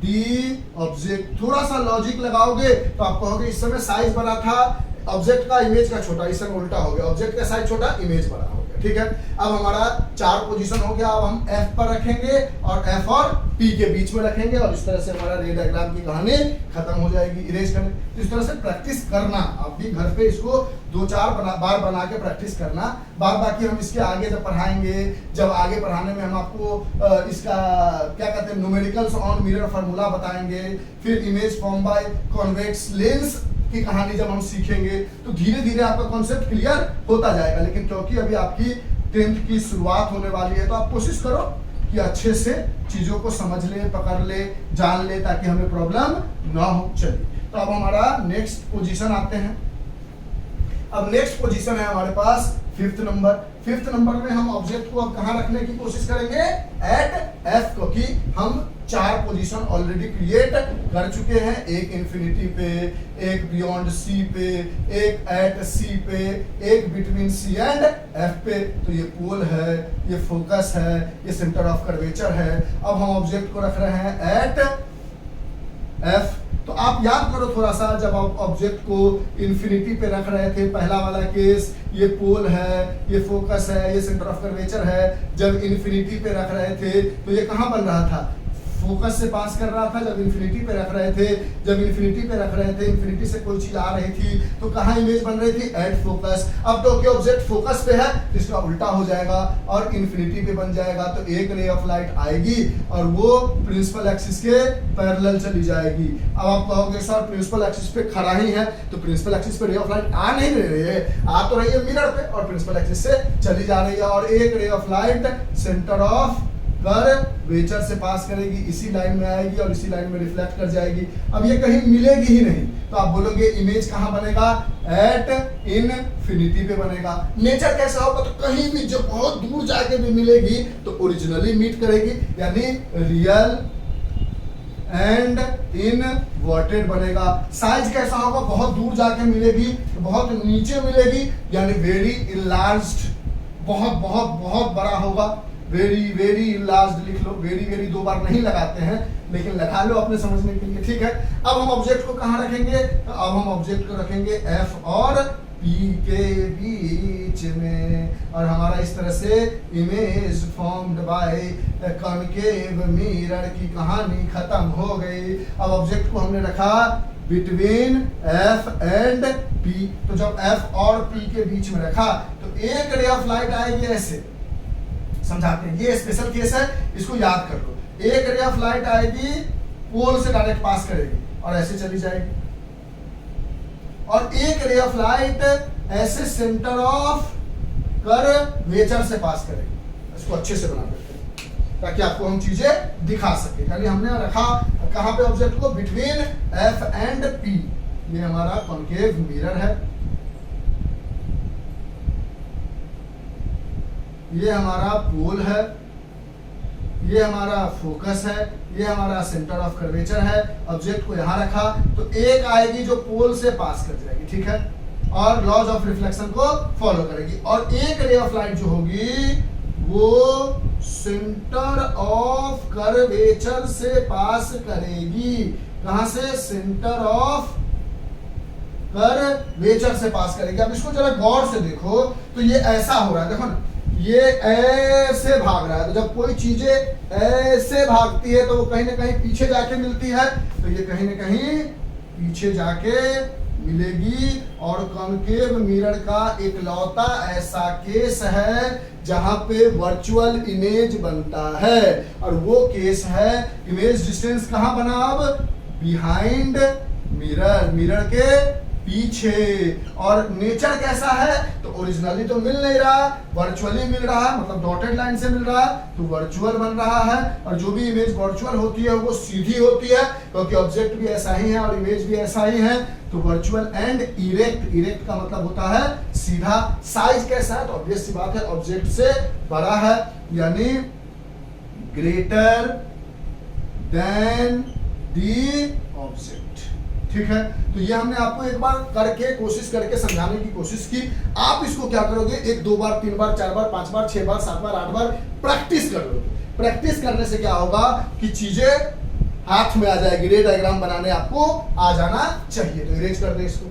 दी ऑब्जेक्ट। थोड़ा सा लॉजिक लगाओगे तो आप कहोगे इस समय साइज बड़ा था ऑब्जेक्ट का, इमेज का छोटा, इस समय उल्टा हो गया, ऑब्जेक्ट का साइज छोटा, इमेज बड़ा हो गया। ठीक है, अब हमारा 4 पोजीशन हो गया। अब हम F पर रखेंगे और F और P के बीच में रखेंगे और इस तरह से हमारा रे डायग्राम की कहानी खत्म हो जाएगी। इरेज करने तो इस तरह से प्रैक्टिस करना, आप भी घर पे इसको 2-4 बार बना के प्रैक्टिस करना। बाकी हम इसके आगे जब पढ़ाएंगे, जब आगे पढ़ाने में हम आपको इसका क्या कहते हैं न्यूमेरिकल्स ऑन मिरर फार्मूला बताएंगे, फिर image form by convex lens की कहानी जब हम सीखेंगे तो धीरे धीरे आपका कॉन्सेप्ट क्लियर होता जाएगा। लेकिन क्योंकि अभी आपकी 10th की शुरुआत होने वाली है तो आप कोशिश करो कि अच्छे से चीजों को समझ ले, पकड़ ले, जान ले, ताकि हमें प्रॉब्लम ना हो। चलिए, तो अब हमारा नेक्स्ट पोजीशन आते हैं। अब नेक्स्ट पोजीशन है हमारे पास 5th नंबर। 5th नंबर में हम ऑब्जेक्ट को अब कहां रखने की कोशिश करेंगे, एट F, क्योंकि हम 4 पोजीशन ऑलरेडी क्रिएट कर चुके हैं, एक इन्फिनिटी पे, एक बियॉन्ड C पे, एक एट C पे, एक बिटवीन C एंड F पे। तो ये पोल है, ये फोकस है, ये सेंटर ऑफ कर्वेचर है। अब हम ऑब्जेक्ट को रख रहे हैं एट F। तो आप याद करो थोड़ा सा, जब आप ऑब्जेक्ट को इन्फिनिटी पे रख रहे थे, पहला वाला केस, ये पोल है, ये फोकस है, ये सेंटर ऑफ कर्वेचर है। जब इन्फिनिटी पे रख रहे थे तो ये कहां बन रहा था, फोकस से पास कर रहा था। जब इन्फिनिटी पे रख रहे थे, इन्फिनिटी से कोई चीज आ रही थी तो कहां इमेज बन रही थी, एट फोकस। अब तो क्या ऑब्जेक्ट फोकस पे है तो इसका उल्टा हो जाएगा और इन्फिनिटी पे बन जाएगा, तो एक रे ऑफ लाइट आएगी और वो प्रिंसिपल एक्सिस के पैरेलल चली जाएगी। अब आप कहोगे सर प्रिंसिपल एक्सिस पे खड़ा ही है, तो प्रिंसिपल एक्सिस पे रे ऑफ लाइट आ नहीं रही है, आ तो रही है मिरर पे और प्रिंसिपल एक्सिस से चली जा रही है, और एक रे of light centre of curvature से पास करेगी, इसी लाइन में आएगी और इसी लाइन में रिफ्लेक्ट कर जाएगी। अब ये कहीं मिलेगी ही नहीं, तो आप बोलोगे इमेज कहां बनेगा, एट इनफिनिटी पे बनेगा। नेचर कैसा होगा, तो कहीं भी जब बहुत दूर जाके भी मिलेगी तो ओरिजिनली मीट करेगी, यानी रियल एंड इनवर्टेड बनेगा। साइज कैसा होगा, बहुत दूर जाके मिलेगी, बहुत नीचे मिलेगी, यानी वेरी इनलार्ज्ड, बहुत बहुत बहुत बड़ा होगा। वेरी वेरी इनलार्ज्ड लिख लो, वेरी वेरी 2 बार नहीं लगाते हैं लेकिन लगा लो अपने समझने के लिए। ठीक है, अब हम ऑब्जेक्ट को कहां रखेंगे, तो अब हम ऑब्जेक्ट को रखेंगे F और P के बीच में, और हमारा इस तरह से image formed by concave mirror की कहानी खत्म हो गई। अब ऑब्जेक्ट को हमने रखा बिटवीन F एंड P, तो जब F और P के बीच में रखा तो एक रे ऑफ लाइट आएगी, ऐसे समझाते हैं, ये स्पेशल केस है, इसको याद कर लो। एक रे ऑफ लाइट आएगी, पोल से डायरेक्ट पास करेगी और ऐसे चली जाएगी, और एक रे ऑफ लाइट ऐसे सेंटर ऑफ कर्वेचर से पास करेगी। इसको अच्छे से बना देते हैं ताकि आपको हम चीजें दिखा सके। यानी हमने रखा कहां पे ऑब्जेक्ट को, बिटवीन F एंड P। ये हमारा कॉनकेव मिरर है, ये हमारा पोल है, ये हमारा फोकस है, ये हमारा सेंटर ऑफ कर्वेचर है। ऑब्जेक्ट को यहां रखा तो एक आएगी जो पोल से पास कर जाएगी, ठीक है, और लॉज ऑफ रिफ्लेक्शन को फॉलो करेगी, और एक रे ऑफ लाइट जो होगी वो सेंटर ऑफ कर्वेचर से पास करेगी। कहां से, सेंटर ऑफ कर्वेचर से पास करेगी। अब इसको जरा गौर से देखो, तो ये ऐसा हो रहा है, देखो ना, ये ऐसे भाग रहा है, तो जब कोई चीजें ऐसे भागती है तो वो कहीं ना कहीं पीछे जाके मिलती है, तो ये कहीं ना कहीं पीछे जाके मिलेगी। और कॉनकेव मिरर का इकलौता ऐसा केस है जहां पे वर्चुअल इमेज बनता है, और वो केस है इमेज डिस्टेंस कहां बना, अब बिहाइंड मिरर, मिरर के पीछे। और नेचर कैसा है, तो ओरिजिनली तो मिल नहीं रहा, वर्चुअली मिल रहा है, मतलब डॉटेड लाइन से मिल रहा है तो वर्चुअल बन रहा है। और जो भी इमेज वर्चुअल होती है वो सीधी होती है, क्योंकि ऑब्जेक्ट भी ऐसा ही है और इमेज भी ऐसा ही है, तो वर्चुअल एंड इरेक्ट। इरेक्ट का मतलब होता है सीधा। साइज कैसा है, तो ऑब्वियस सी बात है ऑब्जेक्ट से बड़ा है, यानी ग्रेटर देन दी ऑब्जेक्ट। ठीक है, तो ये हमने आपको एक बार करके कोशिश करके समझाने की कोशिश की। आप इसको क्या करोगे, एक 2 बार 3 बार 4 बार 5 बार 6 बार 7 बार 8 बार प्रैक्टिस कर लोगे। प्रैक्टिस करने से क्या होगा कि चीजें हाथ में आ जाएगी। रे डायग्राम बनाने आपको आ जाना चाहिए। तो इरेज कर दे इसको।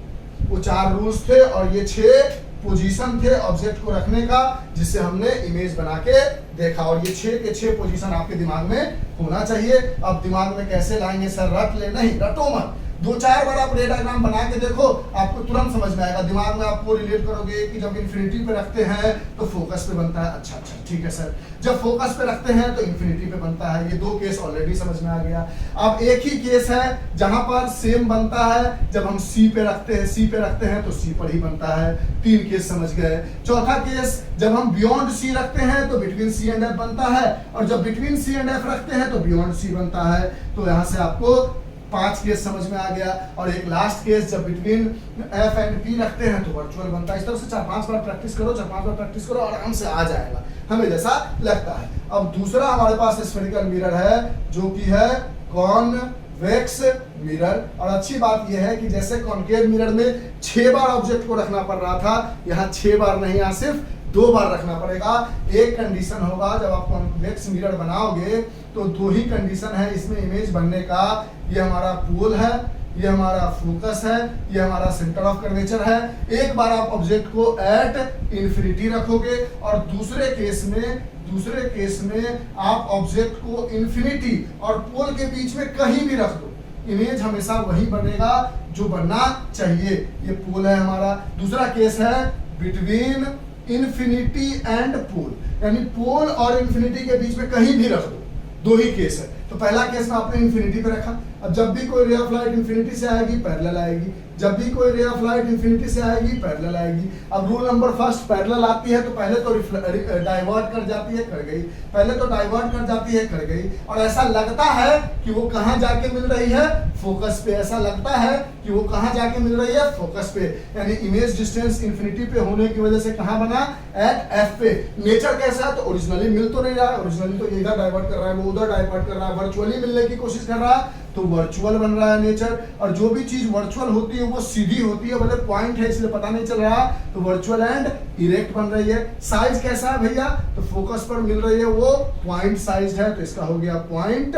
वो 4 रूल्स थे और ये 6 पोजीशन थे ऑब्जेक्ट को रखने का, जिससे हमने इमेज बना के देखा। और ये 6 के 6 पोजीशन आपके दिमाग में होना चाहिए। अब दिमाग में कैसे लाएंगे सर, रट ले, नहीं रटो मत। 2-4 बार आप रे डायग्राम बना के देखो, आपको तुरंत समझ में आएगा। दिमाग में आपको रिलेट करोगे कि जब इन्फिनिटी पे रखते हैं तो फोकस पे बनता है। अच्छा ठीक है सर, जब फोकस पे रखते हैं तो इन्फिनिटी पे बनता है। ये 2 केस ऑलरेडी समझ में आ गया। अब एक ही केस है जहां पर सेम बनता है, जब हम सी पे रखते हैं तो सी पर ही बनता है। 3 केस समझ गए। चौथा केस, जब हम बियॉन्ड सी रखते हैं तो बिटवीन सी एंड एफ बनता है, और जब बिटवीन सी एंड एफ रखते हैं तो बियॉन्ड सी बनता है। तो यहां से आपको 5 केस समझ में आ गया। और एक लास्ट केस, जब बिटवीन एफ एंड पी रखते हैं तो वर्चुअल बनता है। इस तरह से 4-5 बार प्रैक्टिस करो, 4-5 बार प्रैक्टिस करो, आराम से आ जाएगा, हमें जैसा लगता है। अब दूसरा हमारे पास स्फेरिकल मिरर है, जो कि है कॉन्वेक्स मिरर। और अच्छी बात यह है कि जैसे कॉनकेव मिरर में 6 बार ऑब्जेक्ट को रखना पड़ रहा था, यहाँ 6 बार नहीं, यहाँ सिर्फ 2 बार रखना पड़ेगा। एक कंडीशन होगा, जब आप कॉन्वेक्स मिरर बनाओगे तो 2 ही कंडीशन है इसमें इमेज बनने का। ये हमारा पोल है, ये हमारा फोकस है, ये हमारा सेंटर ऑफ कर्वेचर है। एक बार आप ऑब्जेक्ट को एट इन्फिनिटी रखोगे, और दूसरे केस में आप ऑब्जेक्ट को इन्फिनिटी और पोल के बीच में कहीं भी रख दो, इमेज हमेशा वही बनेगा जो बनना चाहिए। ये पोल है हमारा। दूसरा केस है बिटवीन इन्फिनिटी एंड पोल, यानी पोल और इन्फिनिटी के बीच में कहीं भी रख दो। 2 ही केस है। तो पहला केस में आपने इन्फिनिटी पे रखा। अब जब भी कोई रे ऑफ लाइट इन्फिनिटी से आएगी पैरेलल आएगी, जब भी कोई रे ऑफ लाइट इन्फिनिटी से आएगी पैरेलल आएगी। अब रूल नंबर फर्स्ट, पैरेलल आती है तो पहले तो डाइवर्ट कर जाती है, कर गई। पहले तो डाइवर्ट कर जाती है, कर गई। और ऐसा लगता है कि वो कहां जाके मिल रही है, फोकस पे। ऐसा लगता है कि वो कहां जाके मिल रही है, फोकस पे। यानी इमेज डिस्टेंस इन्फिनिटी पे होने की वजह से कहां बना, एट एफ पे। नेचर कैसा है, तो ओरिजिनली मिल तो नहीं रहा है, ओरिजिनली तो इधर डाइवर्ट कर रहा है, वो उधर डाइवर्ट कर रहा है, वर्चुअली मिलने की कोशिश कर रहा है, तो वर्चुअल बन रहा है नेचर। और जो भी चीज वर्चुअल होती है वो सीधी होती है, मतलब पॉइंट है इसलिए पता नहीं चल रहा, तो वर्चुअल एंड इरेक्ट बन रही है। साइज कैसा है भैया, तो फोकस पर मिल रही है वो पॉइंट साइज है, तो इसका हो गया पॉइंट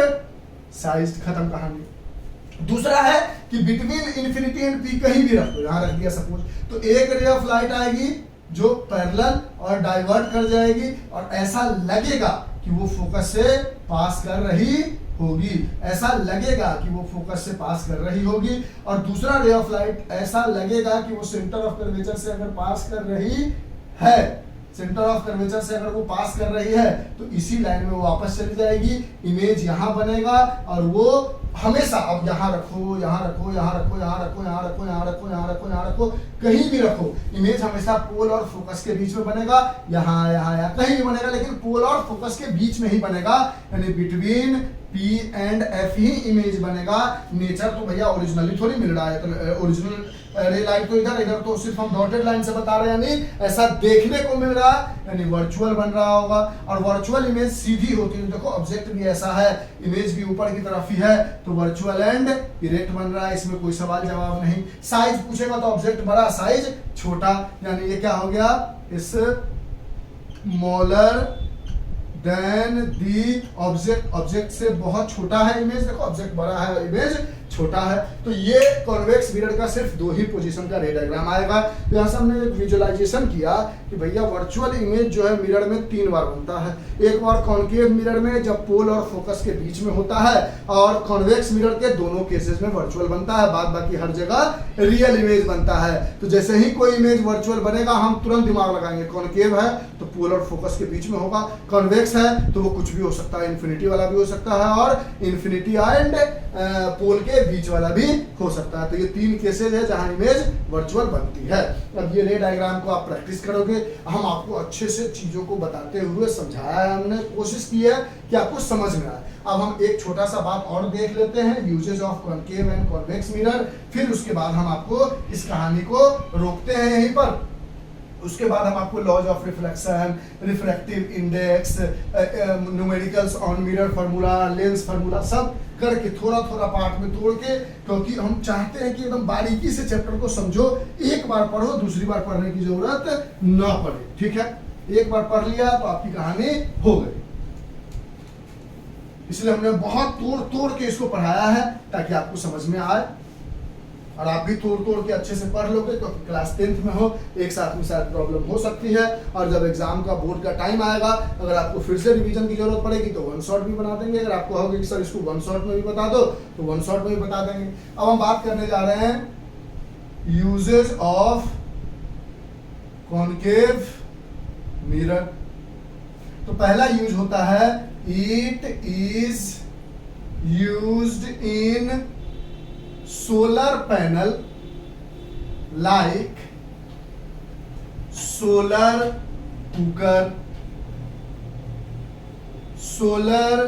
साइज, खत्म कहानी। दूसरा है कि बिटवीन इन्फिनिटी एंड पी कहीं भी रख दो, यहां रख दिया सपोज, तो एक रे ऑफ लाइट आएगी जो पैरेलल और डाइवर्ट कर जाएगी, और ऐसा लगेगा कि वो फोकस से पास कर रही होगी, ऐसा लगेगा कि वो फोकस से पास कर रही होगी। और दूसरा रे ऑफ लाइट ऐसा लगेगा कि वो सेंटर ऑफ कर्वेचर से अगर पास कर रही है, सेंटर ऑफ कर्वेचर से अगर वो पास कर रही है, तो इसी लाइन में वो वापस चली जाएगी, इमेज यहां बनेगा। और वो हमेशा, अब यहां रखो, यहां रखो, यहां रखो, यहां रखो, यहां रखो, यहां रखो, यहां रखो, यहां रखो, कहीं भी रखो, इमेज हमेशा पोल और फोकस के बीच में बनेगा। यहां यहां कहीं भी बनेगा, लेकिन पोल और फोकस के बीच में ही बनेगा, यानी between P and F he image बनेगा। नेचर तो भैया ओरिजिनली थोड़ी मिल रहा है, तो ओरिजिनल रे लाइट तो इधर, इधर तो सिर्फ हम डॉटेड लाइन से बता रहे हैं, यानी ऐसा देखने को मिल रहा है, यानी वर्चुअल बन रहा होगा। और वर्चुअल इमेज सीधी होती है, देखो ऑब्जेक्ट भी ऐसा है, इमेज भी ऊपर की तरफ ही है, तो वर्चुअल एंड इरेक्ट बन रहा है, इसमें कोई सवाल जवाब नहीं। साइज पूछेगा तो ऑब्जेक्ट बड़ा, साइज छोटा, यानी ये क्या हो गया, smaller than the object, object से बहुत छोटा है इमेज, देखो ऑब्जेक्ट बड़ा है, इमेज छोटा है। तो ये कॉन्वेक्स मिरर का सिर्फ 2 ही पोजीशन का रे डायग्राम आएगा। तो यहाँ से हमने एक विजुअलाइजेशन किया कि भैया वर्चुअल इमेज जो है मिरर में 3 बार बनता है। एक बार कॉन्केव मिरर में जब पोल और फोकस के बीच में होता है, और कॉन्वेक्स मिरर के दोनों केसेस में वर्चुअल बनता है, बाद बाकी हर जगह रियल इमेज बनता है। तो जैसे ही कोई इमेज वर्चुअल बनेगा, हम तुरंत दिमाग लगाएंगे, कॉन्केव है तो पोल और फोकस के बीच में होगा, कॉन्वेक्स है तो वो कुछ भी हो सकता है, इन्फिनिटी वाला भी हो सकता है, और इन्फिनिटी एंड पोल के बीच वाला भी हो सकता है। तो ये 3 केसेज है जहां इमेज वर्चुअल बनती है। अब ये रे डायग्राम को आप प्रैक्टिस करोगे, हम आपको अच्छे से चीजों को बताते हुए समझाया है, हमने कोशिश की है कि आपको समझ में आए। अब हम एक छोटा सा बात और देख लेते हैं, uses of concave and convex mirror, फिर उसके बाद हम आपको इस कहानी को रोकते हैं यहीं पर। उसके बाद हम आपको laws of reflection, refractive index, numericals on mirror formula, lens formula सब करके थोड़ा थोड़ा पार्ट में तोड़ के, क्योंकि हम चाहते हैं कि एकदम बारीकी से चैप्टर को समझो, एक बार पढ़ो, दूसरी बार पढ़ने की जरूरत ना पड़े। ठीक है, एक बार पढ़ लिया तो आपकी कहानी हो गई। इसलिए हमने बहुत तोड़ तोड़ के इसको पढ़ाया है ताकि आपको समझ में आए, और आप भी तोड़ तोड़ के अच्छे से पढ़ लोगे, क्योंकि क्लास 10th में हो, एक साथ में शायद प्रॉब्लम हो सकती है, और जब एग्जाम का बोर्ड का टाइम आएगा, अगर आपको फिर से रिवीजन की जरूरत पड़ेगी तो वन शॉट भी बना देंगे। अगर आपको होगा कि सर इसको वन शॉट में भी बता दो तो वन शॉट में भी बता देंगे। अब हम बात करने जा रहे हैं यूजेज ऑफ कॉनकेव मिरर। तो पहला यूज होता है, it is used in solar panel like solar cooker, solar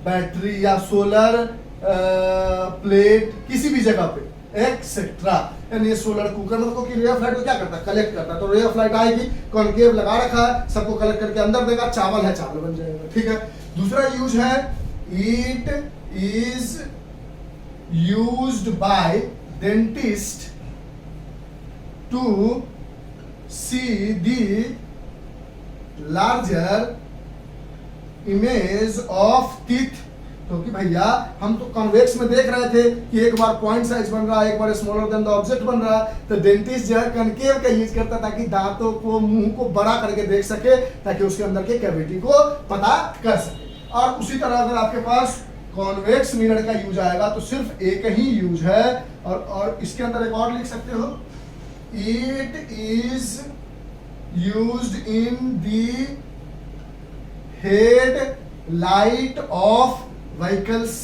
battery या सोलर प्लेट, किसी भी जगह पे एक्सेट्रा। यानी ये सोलर कुकर मतलब कि रे ऑफ लाइट को क्या करता है, कलेक्ट करता है। तो रे ऑफ लाइट आएगी, कॉनकेव लगा रखा है, सबको कलेक्ट करके अंदर देगा, चावल है चावल बन जाएगा। ठीक है, दूसरा यूज है, it is used by dentist to see the larger image of teeth। क्योंकि भैया हम तो कॉन्वेक्स में देख रहे थे कि एक बार पॉइंट साइज बन रहा है, एक बार स्मॉलर देन द ऑब्जेक्ट बन रहा है, तो डेंटिस्ट जो है कॉनकेव का यूज करता ताकि दांतों को, मुंह को बड़ा करके देख सके, ताकि उसके अंदर के कैविटी को पता कर सके। और उसी तरह अगर आपके पास कॉन्वेक्स मिरर का यूज आएगा तो सिर्फ एक ही यूज है, और इसके अंदर एक और लिख सकते हो, it is used in the head light of vehicles.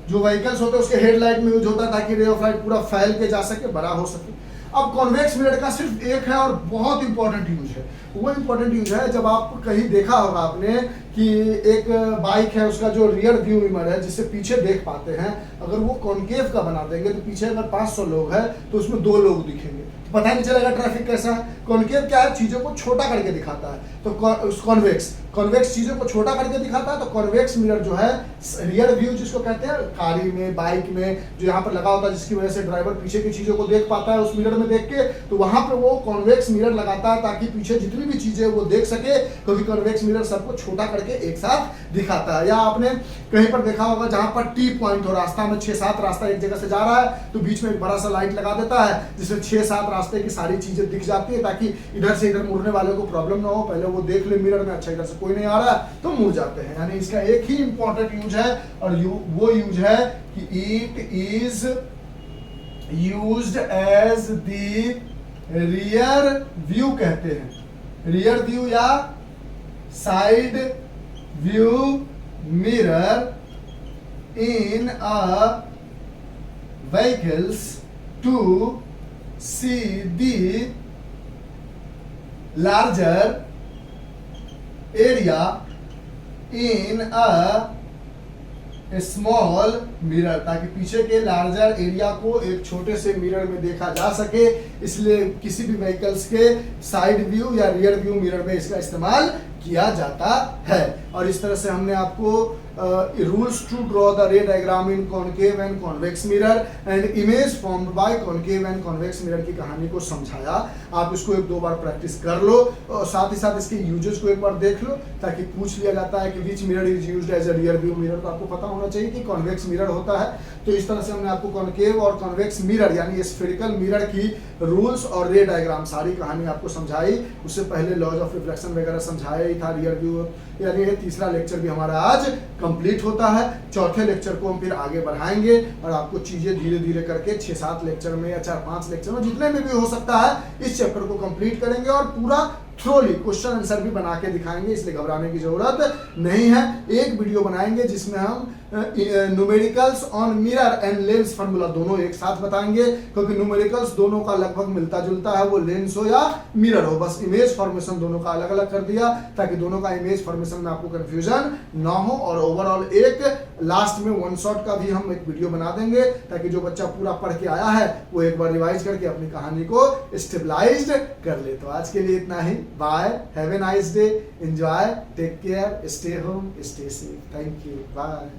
जो व्हीकल्स होते हैं उसके हेडलाइट में यूज होता है ताकि रे ऑफ लाइट पूरा फैल के जा सके, बड़ा हो सके। अब कॉन्वेक्स मिरर का सिर्फ एक है और बहुत इंपॉर्टेंट यूज है। वो इंपॉर्टेंट यूज है, जब आप कहीं देखा होगा आपने कि एक बाइक है, उसका जो रियर व्यू मिरर है जिससे पीछे देख पाते हैं, अगर वो कॉनकेव का बना देंगे तो पीछे अगर 500 लोग हैं तो उसमें 2 लोग दिखेंगे, तो पता नहीं चलेगा ट्रैफिक कैसा है। कॉनकेव क्या है, चीजों को छोटा करके दिखाता है। तो कॉन्वेक्स चीजों को छोटा करके दिखाता है। तो कॉन्वेक्स मिरर जो है, रियर व्यू जिसको कहते हैं, गाड़ी में, बाइक में जो यहाँ पर लगा होता है, जिसकी वजह से ड्राइवर पीछे की चीजों को देख पाता है उस मिरर में देख के, तो वहां पर वो कॉन्वेक्स मिरर लगाता है ताकि पीछे जितनी भी चीजें वो देख सके, क्योंकि कॉन्वेक्स मिरर सबको छोटा करके एक साथ दिखाता है। या आपने कहीं पर देखा होगा जहां पर टी पॉइंट हो, रास्ता में 6-7 रास्ता एक जगह से जा रहा है, तो बीच में एक बड़ा सा लाइट लगा देता है जिसमें 6-7 रास्ते की सारी चीजें दिख जाती है, ताकि इधर से इधर मुड़ने वाले को प्रॉब्लम ना हो, पहले वो देख ले मिरर में, अच्छा इधर से कोई नहीं आ रहा है तो मुड़ जाते हैं। यानी इसका एक ही इंपॉर्टेंट यूज है, और वो यूज है कि it is used as the rear view, कहते हैं रियर व्यू या side view mirror in a vehicles to see the larger area in a small mirror, ताकि पीछे के लार्जर एरिया को एक छोटे से मिरर में देखा जा सके। इसलिए किसी भी व्हीकल्स के साइड व्यू या रियर व्यू मिरर में इसका इस्तेमाल किया जाता है। और इस तरह से हमने आपको rules to draw the ray diagram in concave and convex mirror and image formed by concave and convex mirror की कहानी को समझाया। आप इसको 1-2 बार प्रैक्टिस कर लो, और साथ ही साथ इसके यूजेस को एक बार देख लो, ताकि पूछ लिया जाता है कि which mirror is used as a rear view mirror, तो आपको पता होना चाहिए कि कॉन्वेक्स मिरर होता है। तो इस तरह से हमने आपको कॉनकेव और कॉन्वेक्स मिरर यानी स्फेरिकल मिरर की रूल्स और रे डायग्राम सारी कहानी आपको समझाई। उससे पहले लॉज ऑफ रिफ्लेक्शन वगैरह समझाया ही था, रियर व्यू, यानी ये तीसरा लेक्चर भी हमारा आज कंप्लीट होता है। चौथे लेक्चर को हम फिर आगे बढ़ाएंगे और आपको चीजें धीरे धीरे करके 6-7 लेक्चर में या 4-5 लेक्चर में, जितने में भी हो सकता है, इस चैप्टर को कंप्लीट करेंगे और पूरा थ्रोली क्वेश्चन आंसर भी बना के दिखाएंगे। इसलिए घबराने की जरूरत नहीं है। एक वीडियो बनाएंगे जिसमें हम numericals on mirror and lens formula दोनों एक साथ बताएंगे, क्योंकि न्यूमेरिकल्स दोनों का लगभग मिलता जुलता है, वो लेंस हो या मिरर हो, बस इमेज फॉर्मेशन दोनों का अलग अलग कर दिया ताकि दोनों का इमेज फॉर्मेशन में आपको कंफ्यूजन ना हो। और ओवरऑल एक लास्ट में वन शॉट का भी हम एक वीडियो बना देंगे ताकि जो बच्चा पूरा पढ़ के आया है वो एक बार रिवाइज करके अपनी कहानी को स्टेबलाइज्ड कर ले। तो आज के लिए इतना ही, bye, have a nice day, enjoy, take care, stay home, stay safe, thank you, bye.